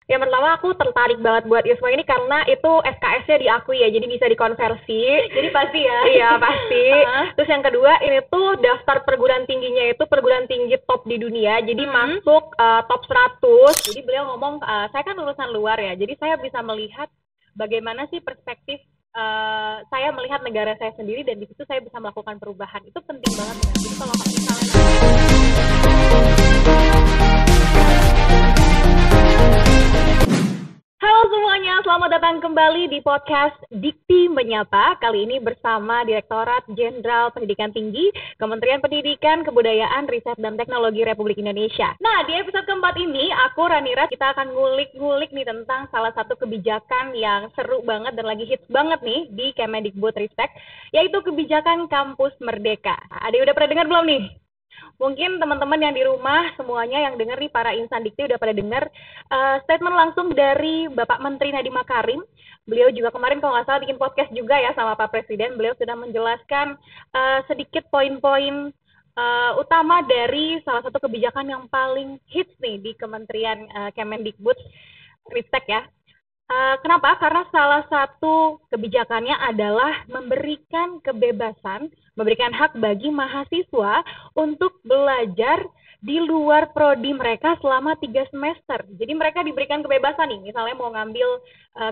Yang pertama aku tertarik banget buat ISMA ini karena itu SKS-nya diakui ya, jadi bisa dikonversi. Jadi pasti ya? Iya pasti. Terus yang kedua ini tuh daftar perguruan tingginya itu perguruan tinggi top di dunia, jadi masuk top 100. Jadi beliau ngomong, saya kan lulusan luar ya, jadi saya bisa melihat bagaimana sih perspektif saya melihat negara saya sendiri, dan di situ saya bisa melakukan perubahan. Itu penting banget ya. Jadi kalau misalnya Halo semuanya, selamat datang kembali di podcast Dikti Menyapa. Kali ini bersama Direktorat Jenderal Pendidikan Tinggi, Kementerian Pendidikan, Kebudayaan, Riset, dan Teknologi Republik Indonesia. Nah, di episode keempat ini, aku Ranira, kita akan ngulik-ngulik nih tentang salah satu kebijakan yang seru banget dan lagi hits banget nih di Kemendikbudristek, yaitu kebijakan Kampus Merdeka. Ada yang udah pernah dengar belum nih? Mungkin teman-teman yang di rumah semuanya yang dengar nih, para insan dikti udah pada dengar statement langsung dari Bapak Menteri Nadiem Makarim. Beliau juga kemarin kalau nggak salah bikin podcast juga ya sama Pak Presiden. Beliau sudah menjelaskan sedikit poin-poin utama dari salah satu kebijakan yang paling hits nih di Kementerian Kemendikbudristek ya. Kenapa? Karena salah satu kebijakannya adalah memberikan kebebasan, memberikan hak bagi mahasiswa untuk belajar di luar prodi mereka selama 3 semester. Jadi mereka diberikan kebebasan nih, misalnya mau ngambil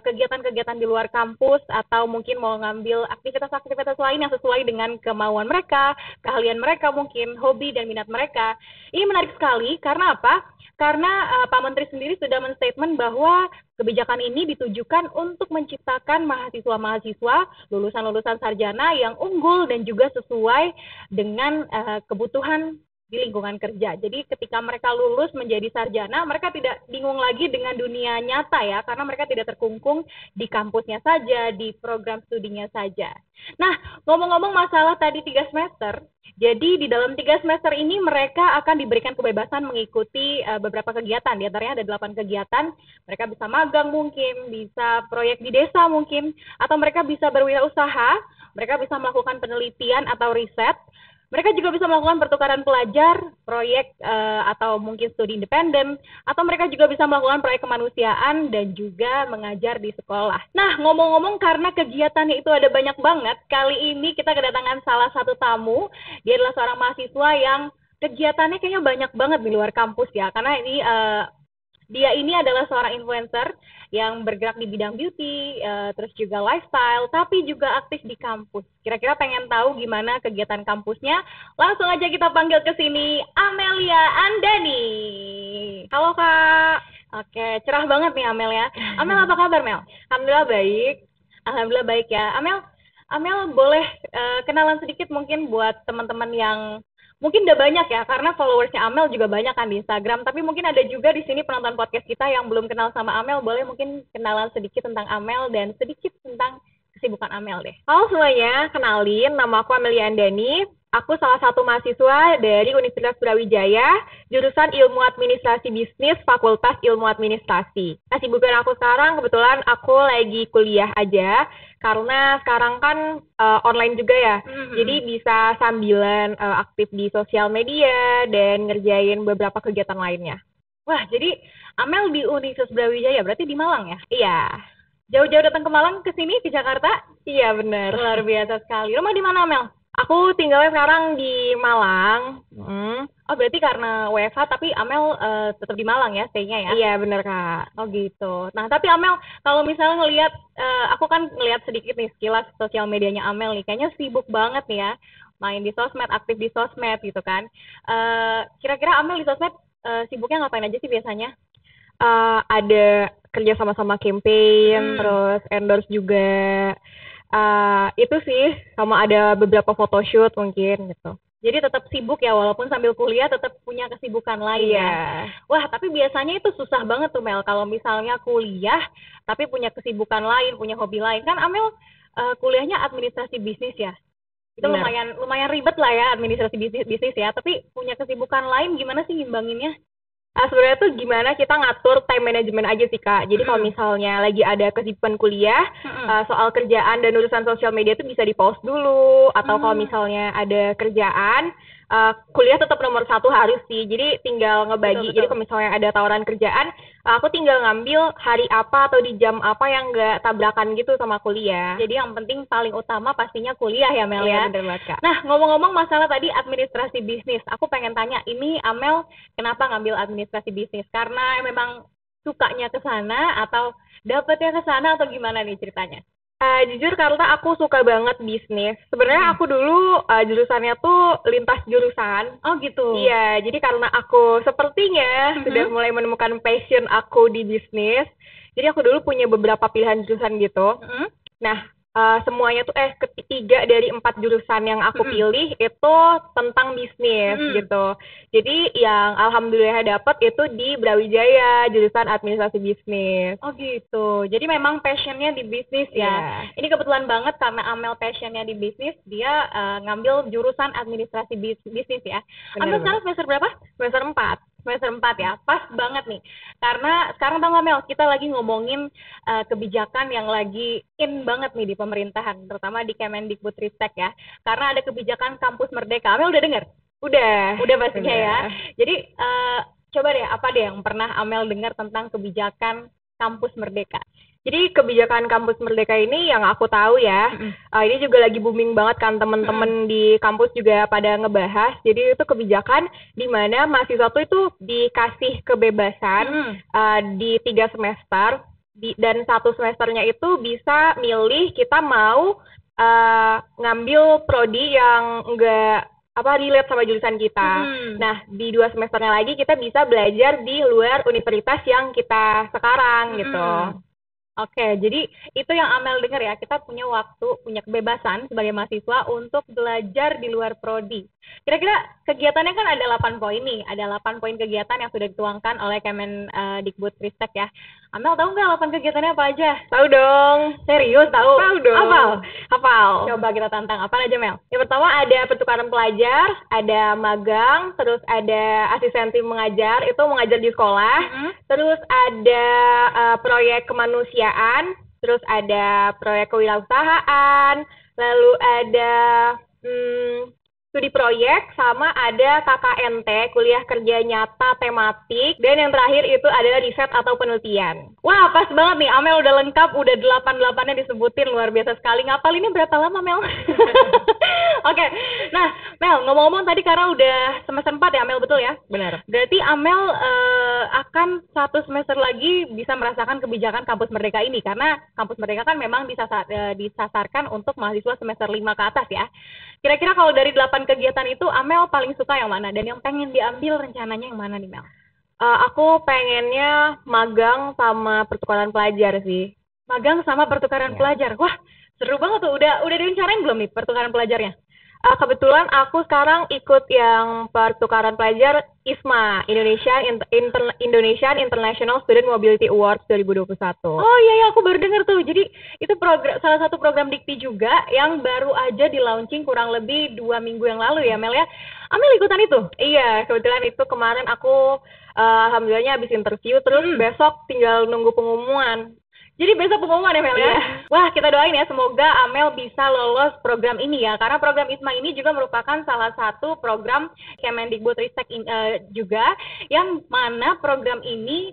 kegiatan-kegiatan di luar kampus, atau mungkin mau ngambil aktivitas-aktivitas lain yang sesuai dengan kemauan mereka, keahlian mereka mungkin, hobi dan minat mereka. Ini menarik sekali, karena apa? Karena Pak Menteri sendiri sudah men-statement bahwa kebijakan ini ditujukan untuk menciptakan mahasiswa-mahasiswa lulusan-lulusan sarjana yang unggul dan juga sesuai dengan kebutuhan di lingkungan kerja. Jadi ketika mereka lulus menjadi sarjana, mereka tidak bingung lagi dengan dunia nyata ya, karena mereka tidak terkungkung di kampusnya saja, di program studinya saja. Nah, ngomong-ngomong masalah tadi 3 semester, jadi di dalam 3 semester ini mereka akan diberikan kebebasan mengikuti beberapa kegiatan, di antaranya ada 8 kegiatan. Mereka bisa magang mungkin, bisa proyek di desa mungkin, atau mereka bisa berwirausaha, mereka bisa melakukan penelitian atau riset. Mereka juga bisa melakukan pertukaran pelajar, proyek atau mungkin studi independen, atau mereka juga bisa melakukan proyek kemanusiaan dan juga mengajar di sekolah. Nah, ngomong-ngomong karena kegiatannya itu ada banyak banget, kali ini kita kedatangan salah satu tamu. Dia adalah seorang mahasiswa yang kegiatannya kayaknya banyak banget di luar kampus ya, karena ini dia ini adalah seorang influencer yang bergerak di bidang beauty, terus juga lifestyle, tapi juga aktif di kampus. Kira-kira pengen tahu gimana kegiatan kampusnya? Langsung aja kita panggil ke sini Amelia Andani. Halo Kak. Oke, cerah banget nih Amel ya. Amel, apa kabar Mel? Alhamdulillah baik. Alhamdulillah baik ya. Amel boleh kenalan sedikit mungkin buat teman-teman yang mungkin udah banyak ya, karena followersnya Amel juga banyak kan di Instagram, tapi mungkin ada juga di sini penonton podcast kita yang belum kenal sama Amel. Boleh mungkin kenalan sedikit tentang Amel dan sedikit tentang kesibukan Amel deh. Halo semuanya, kenalin, nama aku Amelia Andani. Aku salah satu mahasiswa dari Universitas Brawijaya, jurusan Ilmu Administrasi Bisnis, Fakultas Ilmu Administrasi. Kesibukan aku sekarang kebetulan aku lagi kuliah aja, karena sekarang kan online juga ya, jadi bisa sambilan aktif di sosial media dan ngerjain beberapa kegiatan lainnya. Wah, jadi Amel di Universitas Brawijaya, berarti di Malang ya? Iya. Jauh-jauh datang ke Malang, ke sini, ke Jakarta? Iya, benar. Luar biasa sekali. Rumah di mana, Amel? Aku tinggalnya sekarang di Malang. Oh, berarti karena WFH, tapi Amel tetap di Malang ya, stay-nya ya? Iya, benar Kak. Oh gitu. Nah, tapi Amel, kalau misalnya ngelihat, aku kan ngelihat sedikit nih sekilas sosial medianya Amel nih, kayaknya sibuk banget nih ya, main di sosmed, aktif di sosmed gitu kan. Kira-kira Amel di sosmed sibuknya ngapain aja sih biasanya? Ada kerja sama-sama campaign, terus endorse juga. Itu sih, sama ada beberapa photoshoot mungkin gitu. Jadi tetap sibuk ya, walaupun sambil kuliah tetap punya kesibukan lain ya. Wah, tapi biasanya itu susah banget tuh Mel, kalau misalnya kuliah tapi punya kesibukan lain, punya hobi lain. Kan Amel kuliahnya administrasi bisnis ya. Itu lumayan ribet lah ya, administrasi bisnis ya, tapi punya kesibukan lain, gimana sih ngimbanginnya? Sebenarnya tuh gimana kita ngatur time management aja sih Kak. Jadi kalau misalnya lagi ada kesibukan kuliah, soal kerjaan dan urusan sosial media tuh bisa di pause dulu. Atau kalau misalnya ada kerjaan, kuliah tetap nomor satu harus sih. Jadi tinggal ngebagi. Betul. Jadi kalau misalnya ada tawaran kerjaan, aku tinggal ngambil hari apa atau di jam apa yang nggak tabrakan gitu sama kuliah. Jadi yang penting paling utama pastinya kuliah ya Mel Iya, ya. bener banget, Kak. Nah, ngomong-ngomong masalah tadi administrasi bisnis, aku pengen tanya, ini Amel kenapa ngambil administrasi bisnis? Karena memang sukanya ke sana atau dapetnya ke sana atau gimana nih ceritanya? Jujur karena aku suka banget bisnis. Sebenarnya aku dulu jurusannya tuh lintas jurusan. Oh gitu. Iya, jadi karena aku sepertinya sudah mulai menemukan passion aku di bisnis. Jadi aku dulu punya beberapa pilihan jurusan gitu. Nah, semuanya tuh ketiga dari 4 jurusan yang aku pilih itu tentang bisnis gitu. Jadi yang alhamdulillah dapet itu di Brawijaya jurusan administrasi bisnis. Oh gitu. Jadi memang passionnya di bisnis ya. Ini kebetulan banget karena Amel passionnya di bisnis, dia ngambil jurusan administrasi bisnis ya. Amel sekarang semester berapa? Semester 4. Semester 4 ya, pas banget nih. Karena sekarang tau gak Mel, kita lagi ngomongin kebijakan yang lagi in banget nih di pemerintahan, terutama di Kemendikbudristek ya. Karena ada kebijakan Kampus Merdeka. Amel udah dengar? Udah pastinya ya. Jadi coba deh, apa deh yang pernah Amel dengar tentang kebijakan Kampus Merdeka? Jadi kebijakan Kampus Merdeka ini yang aku tahu ya, ini juga lagi booming banget kan, temen-temen di kampus juga pada ngebahas. Jadi itu kebijakan di mana mahasiswa itu dikasih kebebasan di 3 semester, dan 1 semesternya itu bisa milih kita mau ngambil prodi yang enggak relate sama jurusan kita. Nah, di 2 semesternya lagi kita bisa belajar di luar universitas yang kita sekarang gitu. Oke, jadi itu yang Amel dengar ya, kita punya waktu, punya kebebasan sebagai mahasiswa untuk belajar di luar prodi. Kira-kira kegiatannya kan ada 8 poin nih, ada 8 poin kegiatan yang sudah dituangkan oleh Kemendikbudristek ya. Amel tahu nggak 8 kegiatannya apa aja? Tahu dong. Serius tahu? Tahu dong. Hafal. Coba kita tantang, apa aja Mel? Yang pertama ada pertukaran pelajar, ada magang, terus ada asistensi mengajar, itu mengajar di sekolah, terus ada proyek kemanusiaan, terus ada proyek kewirausahaan, lalu ada studi proyek, sama ada KKNT, kuliah kerja nyata tematik, dan yang terakhir itu adalah riset atau penelitian. Wah, pas banget nih, Amel udah lengkap, udah 8-8-nya disebutin, luar biasa sekali. Ngapal ini berapa lama, Mel? Oke, nah Mel, ngomong-ngomong tadi karena udah semester 4 ya, Amel, betul ya? Benar. Berarti Amel akan 1 semester lagi bisa merasakan kebijakan Kampus Merdeka ini, karena Kampus Merdeka kan memang disasarkan untuk mahasiswa semester 5 ke atas ya. Kira-kira kalau dari 8 kegiatan itu, Amel paling suka yang mana? Dan yang pengen diambil rencananya yang mana nih, Mel? Aku pengennya magang sama pertukaran pelajar sih. Magang sama pertukaran pelajar. Wah, seru banget tuh. Udah direncanain belum nih pertukaran pelajarnya? Kebetulan aku sekarang ikut yang pertukaran pelajar ISMA, Indonesian International Student Mobility Awards 2021. Oh iya, aku baru dengar tuh. Jadi itu salah satu program Dikti juga yang baru aja di launching kurang lebih 2 minggu yang lalu ya, Mel ya. Amel ikutan itu? Iya, kebetulan itu kemarin aku alhamdulillahnya habis interview, terus besok tinggal nunggu pengumuman. Jadi besok pengumuman ya Mel ya? Wah, kita doain ya, semoga Amel bisa lolos program ini ya. Karena program ISMA ini juga merupakan salah satu program Kemendikbudristek juga, yang mana program ini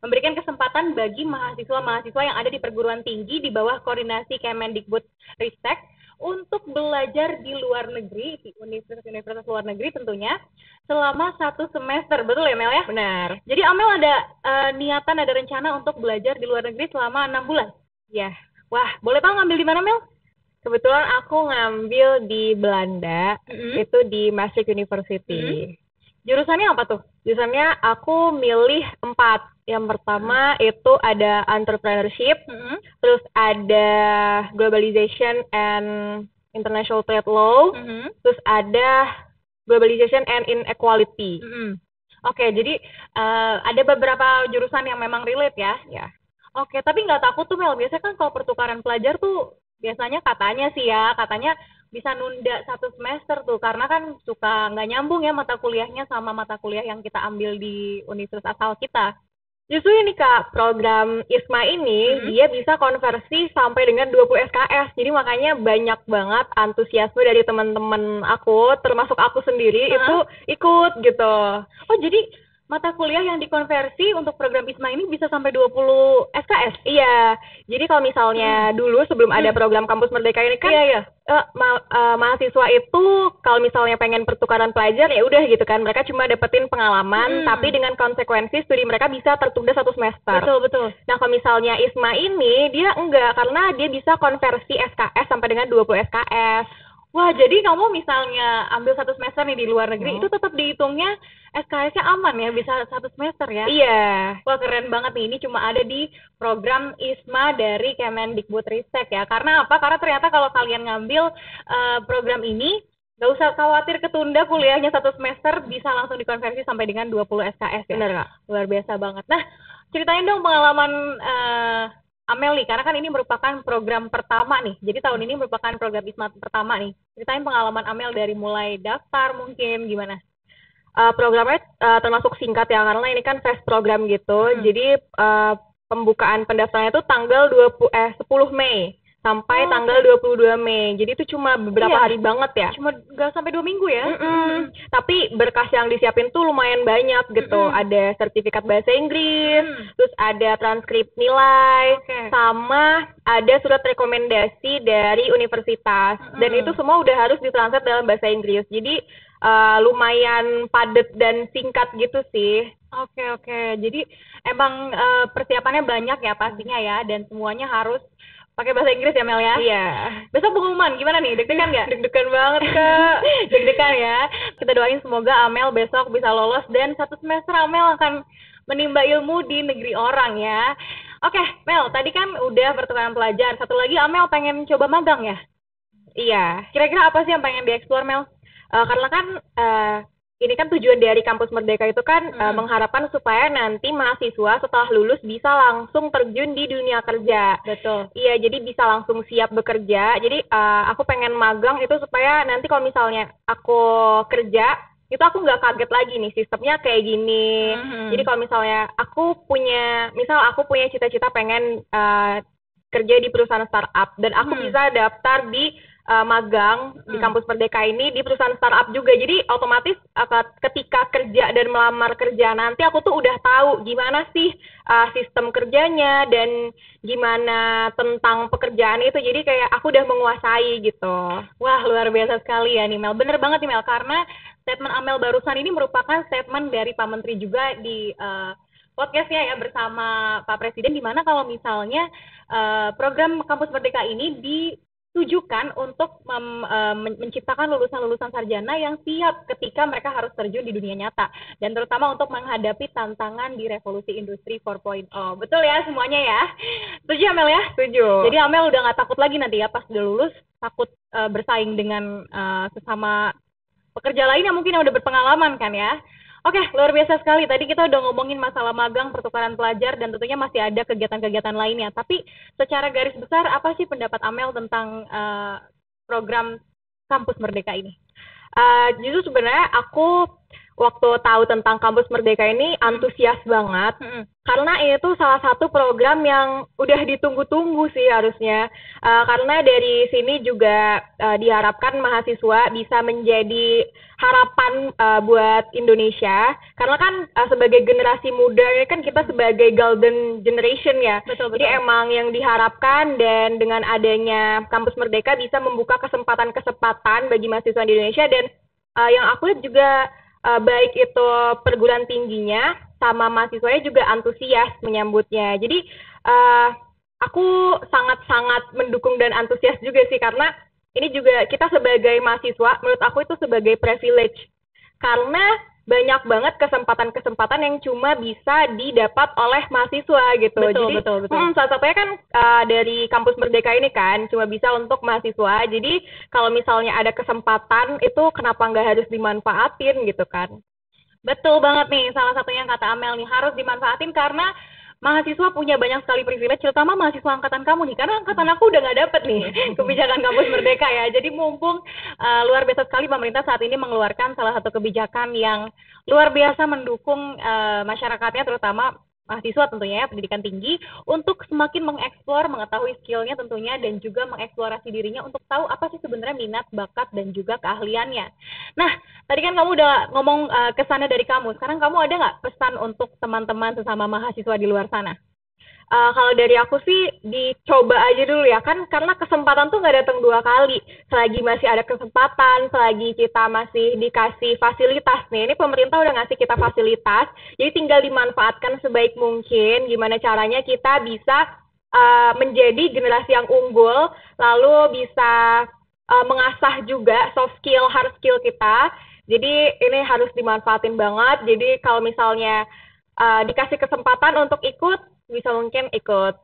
memberikan kesempatan bagi mahasiswa-mahasiswa yang ada di perguruan tinggi di bawah koordinasi Kemendikbudristek untuk belajar di luar negeri, di universitas luar negeri tentunya, selama 1 semester. Betul ya Mel ya? Benar. Jadi Amel ada niatan, ada rencana untuk belajar di luar negeri selama 6 bulan? Ya. Wah, boleh tahu ngambil di mana Mel? Kebetulan aku ngambil di Belanda, itu di Maastricht University. Jurusannya apa tuh? Jurusannya aku milih 4. Yang pertama itu ada entrepreneurship, terus ada globalization and international trade law, terus ada globalization and inequality. Oke, jadi ada beberapa jurusan yang memang relate ya? Ya. Oke, tapi nggak takut tuh Mel, biasanya kan kalau pertukaran pelajar tuh biasanya katanya bisa nunda 1 semester tuh, karena kan suka nggak nyambung ya mata kuliahnya sama mata kuliah yang kita ambil di universitas asal kita. Justru ini Kak, program ISMA ini dia bisa konversi sampai dengan 20 SKS. Jadi makanya banyak banget antusiasme dari teman-teman aku, termasuk aku sendiri itu ikut gitu. Oh, jadi mata kuliah yang dikonversi untuk program ISMA ini bisa sampai 20 SKS? Iya, jadi kalau misalnya dulu sebelum ada program Kampus Merdeka ini kan mahasiswa itu kalau misalnya pengen pertukaran pelajar ya udah gitu kan, mereka cuma dapetin pengalaman tapi dengan konsekuensi studi mereka bisa tertunda 1 semester. Betul. Nah kalau misalnya ISMA ini dia enggak, karena dia bisa konversi SKS sampai dengan 20 SKS. Wah, jadi kamu misalnya ambil 1 semester nih di luar negeri, itu tetap dihitungnya SKS-nya aman ya, bisa 1 semester ya? Iya. Wah, keren banget nih, ini cuma ada di program ISMA dari Kemendikbudristek ya. Karena apa? Karena ternyata kalau kalian ngambil program ini, nggak usah khawatir ketunda kuliahnya 1 semester, bisa langsung dikonversi sampai dengan 20 SKS ya. Bener Kak. Luar biasa banget. Nah, ceritain dong pengalaman Amel nih, karena kan ini merupakan program pertama nih. Jadi tahun ini merupakan program ISMA pertama nih. Ceritain pengalaman Amel dari mulai daftar mungkin gimana? Programnya termasuk singkat ya, karena ini kan fast program gitu. Jadi pembukaan pendaftarannya itu tanggal 10 Mei sampai tanggal 22 Mei. Jadi itu cuma beberapa hari banget ya. Cuma nggak sampai 2 minggu ya? Tapi berkas yang disiapin tuh lumayan banyak gitu. Ada sertifikat bahasa Inggris, terus ada transkrip nilai, sama ada surat rekomendasi dari universitas. Dan itu semua udah harus ditranslate dalam bahasa Inggris. Jadi lumayan padat dan singkat gitu sih. Oke. Jadi emang persiapannya banyak ya pastinya ya, dan semuanya harus pakai bahasa Inggris ya Mel ya? Iya. Besok pengumuman gimana nih? Deg-degan nggak? Deg-degan banget Kak. Deg-degan ya. Kita doain semoga Amel besok bisa lolos dan 1 semester Amel akan menimba ilmu di negeri orang ya. Oke, Mel, tadi kan udah pertukaran pelajar. Satu lagi Amel pengen coba magang ya? Iya. Kira-kira apa sih yang pengen dieksplor Mel? Karena kan ini kan tujuan dari Kampus Merdeka itu kan mengharapkan supaya nanti mahasiswa setelah lulus bisa langsung terjun di dunia kerja. Betul. Iya, jadi bisa langsung siap bekerja. Jadi aku pengen magang itu supaya nanti kalau misalnya aku kerja, itu aku nggak kaget lagi nih sistemnya kayak gini. Jadi kalau misalnya aku punya cita-cita pengen kerja di perusahaan startup dan aku bisa daftar di magang di Kampus Merdeka ini di perusahaan startup juga. Jadi otomatis ketika kerja dan melamar kerja nanti aku tuh udah tahu gimana sih sistem kerjanya dan gimana tentang pekerjaan itu. Jadi kayak aku udah menguasai gitu. Wah, luar biasa sekali ya nih Mel. Bener banget nih Mel, karena statement Amel barusan ini merupakan statement dari Pak Menteri juga di podcastnya ya bersama Pak Presiden, di mana kalau misalnya program Kampus Merdeka ini ditujukan untuk menciptakan lulusan-lulusan sarjana yang siap ketika mereka harus terjun di dunia nyata, dan terutama untuk menghadapi tantangan di revolusi industri 4.0. Betul ya semuanya ya? Setuju Amel ya? Setuju. Jadi Amel udah nggak takut lagi nanti ya pas udah lulus, takut bersaing dengan sesama pekerja lain yang mungkin yang udah berpengalaman kan ya? Oke, luar biasa sekali. Tadi kita udah ngomongin masalah magang, pertukaran pelajar, dan tentunya masih ada kegiatan-kegiatan lainnya. Tapi secara garis besar, apa sih pendapat Amel tentang program Kampus Merdeka ini? Justru sebenarnya aku waktu tahu tentang Kampus Merdeka ini antusias banget. Karena ini tuh salah satu program yang udah ditunggu-tunggu sih harusnya. Karena dari sini juga diharapkan mahasiswa bisa menjadi harapan buat Indonesia. Karena kan sebagai generasi muda ini kan kita sebagai golden generation ya. Betul. Jadi emang yang diharapkan, dan dengan adanya Kampus Merdeka bisa membuka kesempatan-kesempatan bagi mahasiswa di Indonesia. Dan yang aku lihat juga baik itu perguruan tingginya sama mahasiswanya juga antusias menyambutnya. Jadi aku sangat-sangat mendukung dan antusias juga sih, karena ini juga kita sebagai mahasiswa, menurut aku itu sebagai privilege. Karena banyak banget kesempatan-kesempatan yang cuma bisa didapat oleh mahasiswa gitu. Betul. Salah satunya kan dari Kampus Merdeka ini kan cuma bisa untuk mahasiswa. Jadi kalau misalnya ada kesempatan itu kenapa nggak harus dimanfaatin gitu kan? Betul banget nih, salah satunya yang kata Amel nih, harus dimanfaatin karena mahasiswa punya banyak sekali privilege, terutama mahasiswa angkatan kamu nih, karena angkatan aku udah nggak dapet nih kebijakan Kampus Merdeka ya. Jadi mumpung luar biasa sekali pemerintah saat ini mengeluarkan salah satu kebijakan yang luar biasa mendukung masyarakatnya, terutama mahasiswa tentunya ya, pendidikan tinggi, untuk semakin mengeksplor, mengetahui skillnya tentunya, dan juga mengeksplorasi dirinya untuk tahu apa sih sebenarnya minat, bakat, dan juga keahliannya. Nah, tadi kan kamu udah ngomong kesannya dari kamu. Sekarang kamu ada nggak pesan untuk teman-teman sesama mahasiswa di luar sana? Kalau dari aku sih dicoba aja dulu ya kan, karena kesempatan tuh nggak datang 2 kali. Selagi masih ada kesempatan, selagi kita masih dikasih fasilitas nih, ini pemerintah udah ngasih kita fasilitas, jadi tinggal dimanfaatkan sebaik mungkin. Gimana caranya kita bisa menjadi generasi yang unggul, lalu bisa mengasah juga soft skill, hard skill kita. Jadi ini harus dimanfaatin banget. Jadi kalau misalnya dikasih kesempatan untuk ikut, bisa mungkin ikut.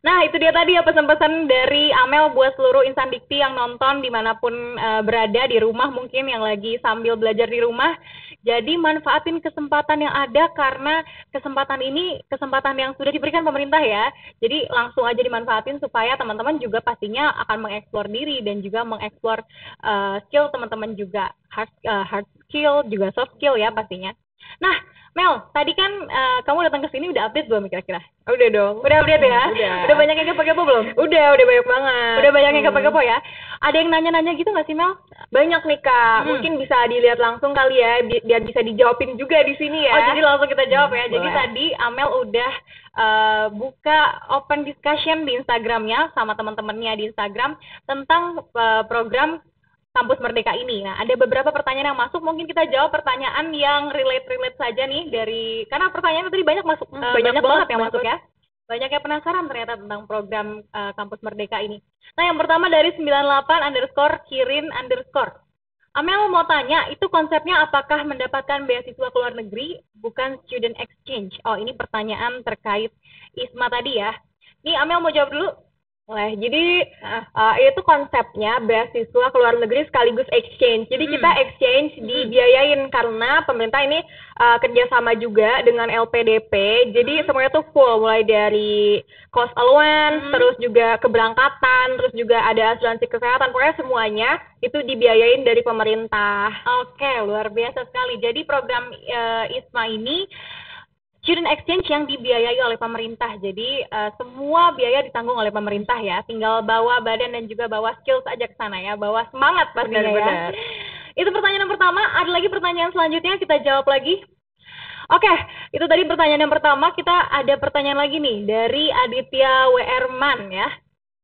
Nah, itu dia tadi ya pesan-pesan dari Amel buat seluruh insan dikti yang nonton dimanapun berada, di rumah mungkin yang lagi sambil belajar di rumah. Jadi manfaatin kesempatan yang ada, karena kesempatan ini kesempatan yang sudah diberikan pemerintah ya. Jadi langsung aja dimanfaatin supaya teman-teman juga pastinya akan mengeksplor diri dan juga mengeksplor skill teman-teman juga. Hard skill, juga soft skill ya pastinya. Nah, Mel, tadi kan kamu datang ke sini udah update belum kira-kira? Udah dong. Udah update ya? Udah. Udah banyak yang kepo-kepo belum? Udah banyak banget. Udah banyak yang kepo-kepo ya? Ada yang nanya-nanya gitu nggak sih, Mel? Banyak nih, Kak. Mungkin bisa dilihat langsung kali ya, biar bisa dijawabin juga di sini ya. Oh, jadi langsung kita jawab ya. Jadi Boleh. tadi Amel udah buka open discussion di Instagramnya sama teman-temannya di Instagram tentang program Kampus Merdeka ini. Nah, ada beberapa pertanyaan yang masuk, mungkin kita jawab pertanyaan yang relate saja nih karena pertanyaan tadi banyak masuk, banyak banget yang masuk ya. Banyak yang penasaran ternyata tentang program Kampus Merdeka ini. Nah, yang pertama dari 98_Kirin_. Amel mau tanya, itu konsepnya apakah mendapatkan beasiswa ke luar negeri, bukan student exchange? Oh, ini pertanyaan terkait ISMA tadi ya. Nih, Amel mau jawab dulu. Boleh. Jadi itu konsepnya beasiswa ke luar negeri sekaligus exchange. Jadi kita exchange dibiayain karena pemerintah ini kerjasama juga dengan LPDP. Jadi semuanya tuh full, mulai dari cost allowance, terus juga keberangkatan, terus juga ada asuransi kesehatan. Pokoknya semuanya itu dibiayain dari pemerintah. Oke, luar biasa sekali. Jadi program ISMA ini student exchange yang dibiayai oleh pemerintah. Jadi semua biaya ditanggung oleh pemerintah ya. Tinggal bawa badan dan juga bawa skills aja ke sana ya. Bawa semangat pastinya ya. Itu pertanyaan yang pertama. Ada lagi pertanyaan selanjutnya, kita jawab lagi. Oke, itu tadi pertanyaan yang pertama. Kita ada pertanyaan lagi nih dari Aditya WRman ya.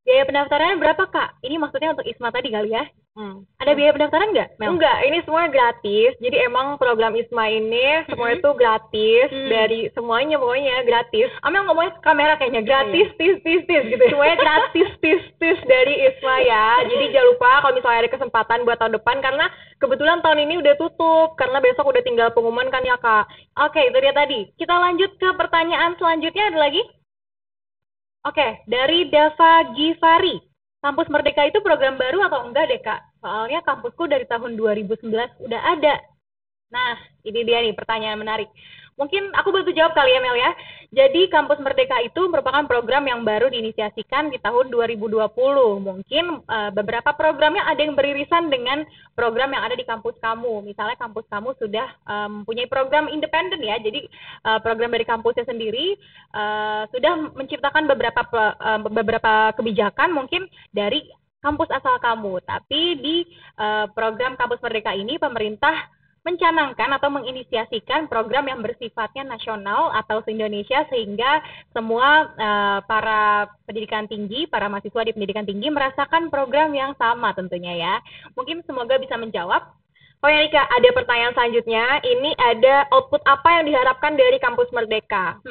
Biaya pendaftarannya berapa, Kak? Ini maksudnya untuk ISMA tadi kali ya? Ada biaya pendaftaran nggak, Mel? Enggak, ini semua gratis. Jadi emang program ISMA ini semuanya tuh gratis. Dari semuanya pokoknya gratis. Amel ngomongnya ke kamera kayaknya, gratis, tis gitu. Semuanya gratis, tis dari ISMA ya. Jadi jangan lupa kalau misalnya ada kesempatan buat tahun depan, karena kebetulan tahun ini udah tutup. Karena besok udah tinggal pengumuman kan ya, Kak. Oke, itu dia tadi. Kita lanjut ke pertanyaan selanjutnya, ada lagi? Oke, dari Dava Givari. Kampus Merdeka itu program baru atau enggak deh, Kak? Soalnya kampusku dari tahun 2011 udah ada. Nah, ini dia nih pertanyaan menarik. Mungkin aku bantu jawab kali ya, Mel ya. Jadi Kampus Merdeka itu merupakan program yang baru diinisiasikan di tahun 2020. Mungkin beberapa programnya ada yang beririsan dengan program yang ada di kampus kamu. Misalnya kampus kamu sudah mempunyai program independen ya. Jadi program dari kampusnya sendiri sudah menciptakan beberapa kebijakan mungkin dari kampus asal kamu. Tapi di program Kampus Merdeka ini pemerintah mencanangkan atau menginisiasikan program yang bersifatnya nasional atau se-Indonesia, sehingga semua para pendidikan tinggi, para mahasiswa di pendidikan tinggi merasakan program yang sama tentunya ya. Mungkin semoga bisa menjawab. Oh ya Nika, ada pertanyaan selanjutnya. Ini ada output apa yang diharapkan dari Kampus Merdeka?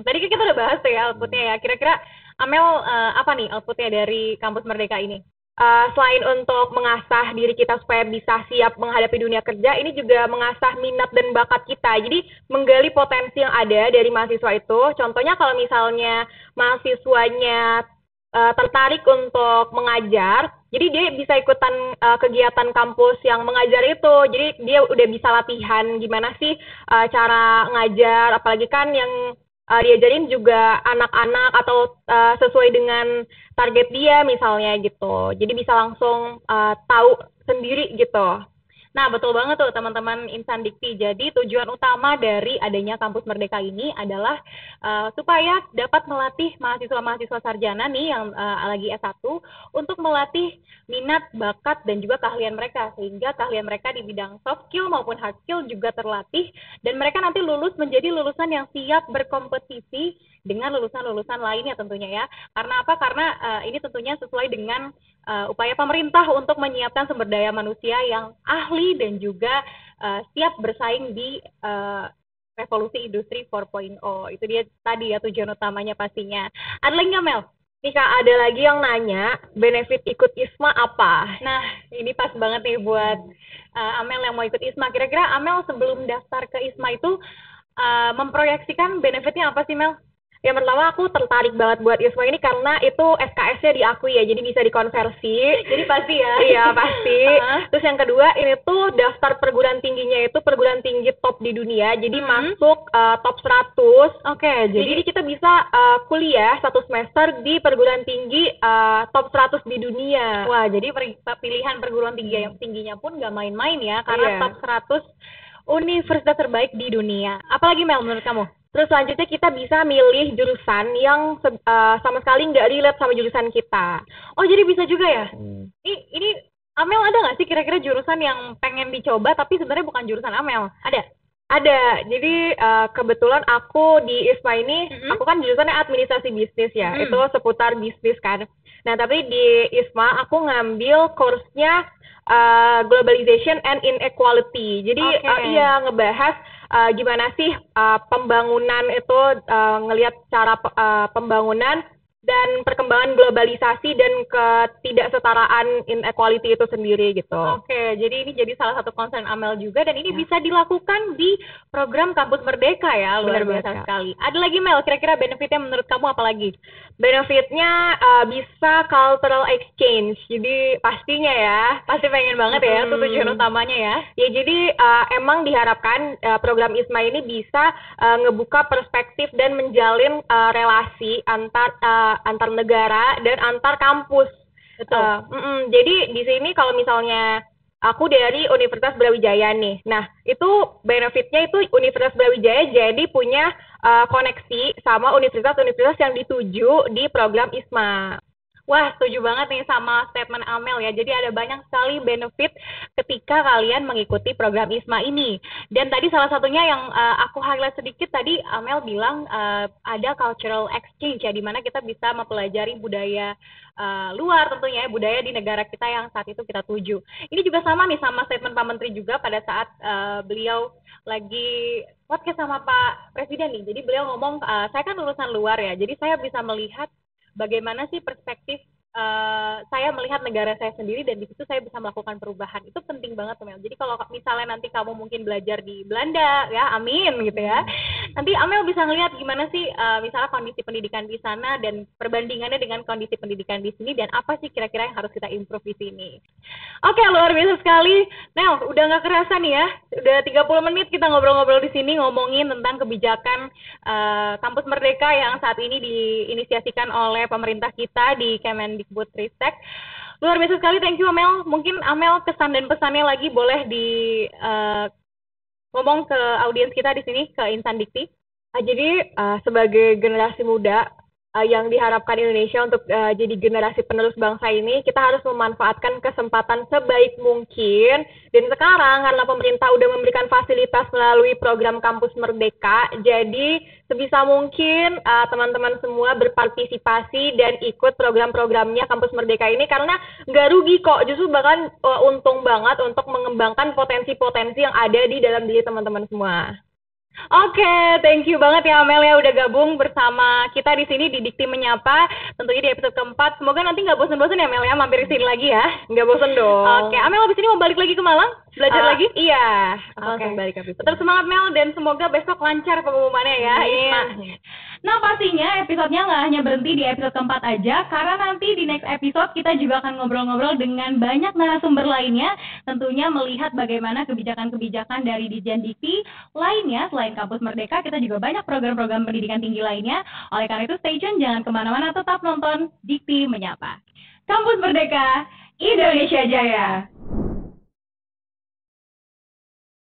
Tadi kan kita udah bahas tuh ya outputnya ya. Kira-kira Amel apa nih outputnya dari Kampus Merdeka ini? Selain untuk mengasah diri kita supaya bisa siap menghadapi dunia kerja, ini juga mengasah minat dan bakat kita. Jadi menggali potensi yang ada dari mahasiswa itu. Contohnya kalau misalnya mahasiswanya tertarik untuk mengajar, jadi dia bisa ikutan kegiatan kampus yang mengajar itu. Jadi dia udah bisa latihan gimana sih cara ngajar, apalagi kan yang diajarin juga anak-anak atau sesuai dengan target dia misalnya gitu. Jadi bisa langsung tahu sendiri gitu. Nah, betul banget tuh teman-teman Insan Dikti. Jadi tujuan utama dari adanya Kampus Merdeka ini adalah supaya dapat melatih mahasiswa-mahasiswa sarjana nih yang lagi S1 untuk melatih minat, bakat, dan juga keahlian mereka. Sehingga keahlian mereka di bidang soft skill maupun hard skill juga terlatih. Dan mereka nanti lulus menjadi lulusan yang siap berkompetisi dengan lulusan-lulusan lainnya tentunya ya. Karena apa? Karena ini tentunya sesuai dengan upaya pemerintah untuk menyiapkan sumber daya manusia yang ahli dan juga siap bersaing di revolusi industri 4.0. Itu dia tadi ya tujuan utamanya pastinya. Ada lagi nggak, Mel? Nih Kak, ada lagi yang nanya, benefit ikut ISMA apa? Nah, ini pas banget nih buat Amel yang mau ikut ISMA. Kira-kira Amel sebelum daftar ke ISMA itu memproyeksikan benefitnya apa sih, Mel? Yang pertama aku tertarik banget buat ISMA ini karena itu SKS-nya diakui ya, jadi bisa dikonversi. Jadi pasti ya? Iya, pasti. Terus yang kedua, ini tuh daftar perguruan tingginya itu perguruan tinggi top di dunia, jadi masuk top 100. Oke, jadi kita bisa kuliah 1 semester di perguruan tinggi top 100 di dunia. Wah, jadi pilihan perguruan tingginya pun nggak main-main ya, karena top 100 universitas terbaik di dunia. Apalagi Mel menurut kamu? Terus selanjutnya kita bisa milih jurusan yang sama sekali nggak relate sama jurusan kita. Oh, jadi bisa juga ya? Ini Amel ada nggak sih kira-kira jurusan yang pengen dicoba tapi sebenarnya bukan jurusan Amel? Ada? Ada. Jadi kebetulan aku di ISMA ini, aku kan jurusannya administrasi bisnis ya. Itu seputar bisnis kan. Nah, tapi di ISMA aku ngambil course-nya Globalization and Inequality. Jadi ngebahas gimana sih pembangunan itu, ngelihat cara pembangunan dan perkembangan globalisasi dan ketidaksetaraan inequality itu sendiri gitu. Oke, jadi ini jadi salah satu concern Amel juga dan ini bisa dilakukan di program Kampus Merdeka ya, luar biasa sekali. Ada lagi Mel, kira-kira benefitnya menurut kamu apa lagi? Benefitnya bisa cultural exchange, jadi pastinya ya. Pasti pengen banget ya, itu tujuan utamanya ya. Ya jadi emang diharapkan program ISMA ini bisa ngebuka perspektif dan menjalin relasi antar negara dan antar kampus. Betul. Jadi di sini kalau misalnya aku dari Universitas Brawijaya nih, nah itu benefitnya itu Universitas Brawijaya jadi punya koneksi sama universitas-universitas yang dituju di program ISMA. Wah, setuju banget nih sama statement Amel ya. Jadi ada banyak sekali benefit ketika kalian mengikuti program ISMA ini. Dan tadi salah satunya yang aku highlight sedikit tadi, Amel bilang ada cultural exchange ya, di mana kita bisa mempelajari budaya luar tentunya ya, budaya di negara kita yang saat itu kita tuju. Ini juga sama nih sama statement Pak Menteri juga pada saat beliau lagi podcast sama Pak Presiden nih. Jadi beliau ngomong, saya kan lulusan luar ya, jadi saya bisa melihat bagaimana sih perspektif saya melihat negara saya sendiri dan di situ saya bisa melakukan perubahan. Itu penting banget Mel. Jadi kalau misalnya nanti kamu mungkin belajar di Belanda ya, amin gitu ya. Nanti Amel bisa ngelihat gimana sih misalnya kondisi pendidikan di sana dan perbandingannya dengan kondisi pendidikan di sini dan apa sih kira-kira yang harus kita improve di sini. Oke, luar biasa sekali. Mel, udah nggak kerasa nih ya. Udah 30 menit kita ngobrol-ngobrol di sini ngomongin tentang kebijakan Kampus Merdeka yang saat ini diinisiasikan oleh pemerintah kita di Kemendikbudristek. Luar biasa sekali, thank you Amel. Mungkin Amel kesan dan pesannya lagi boleh di ngomong ke audiens kita di sini, ke Insan Dikti. Jadi sebagai generasi muda yang diharapkan Indonesia untuk jadi generasi penerus bangsa ini, kita harus memanfaatkan kesempatan sebaik mungkin. Dan sekarang karena pemerintah udah memberikan fasilitas melalui program Kampus Merdeka, jadi sebisa mungkin teman-teman semua berpartisipasi dan ikut program-programnya Kampus Merdeka ini karena nggak rugi kok, justru bahkan untung banget untuk mengembangkan potensi-potensi yang ada di dalam diri teman-teman semua. Oke, thank you banget ya Amel ya udah gabung bersama kita di sini di Dikti Menyapa, tentunya di episode keempat. Semoga nanti nggak bosan-bosan ya Amel ya, mampir ke sini lagi ya. Nggak bosan dong. Oke, Amel abis ini mau balik lagi ke Malang? Belajar lagi? Iya, langsung balik abis. Tetap semangat Mel dan semoga besok lancar pengumumannya ya. Nah pastinya episodenya nggak hanya berhenti di episode keempat aja, karena nanti di next episode kita juga akan ngobrol-ngobrol dengan banyak narasumber lainnya, tentunya melihat bagaimana kebijakan-kebijakan dari Ditjen Dikti lainnya. Selain Kampus Merdeka, kita juga banyak program-program pendidikan tinggi lainnya. Oleh karena itu stay tune, jangan kemana-mana, tetap nonton Dikti Menyapa. Kampus Merdeka, Indonesia Jaya.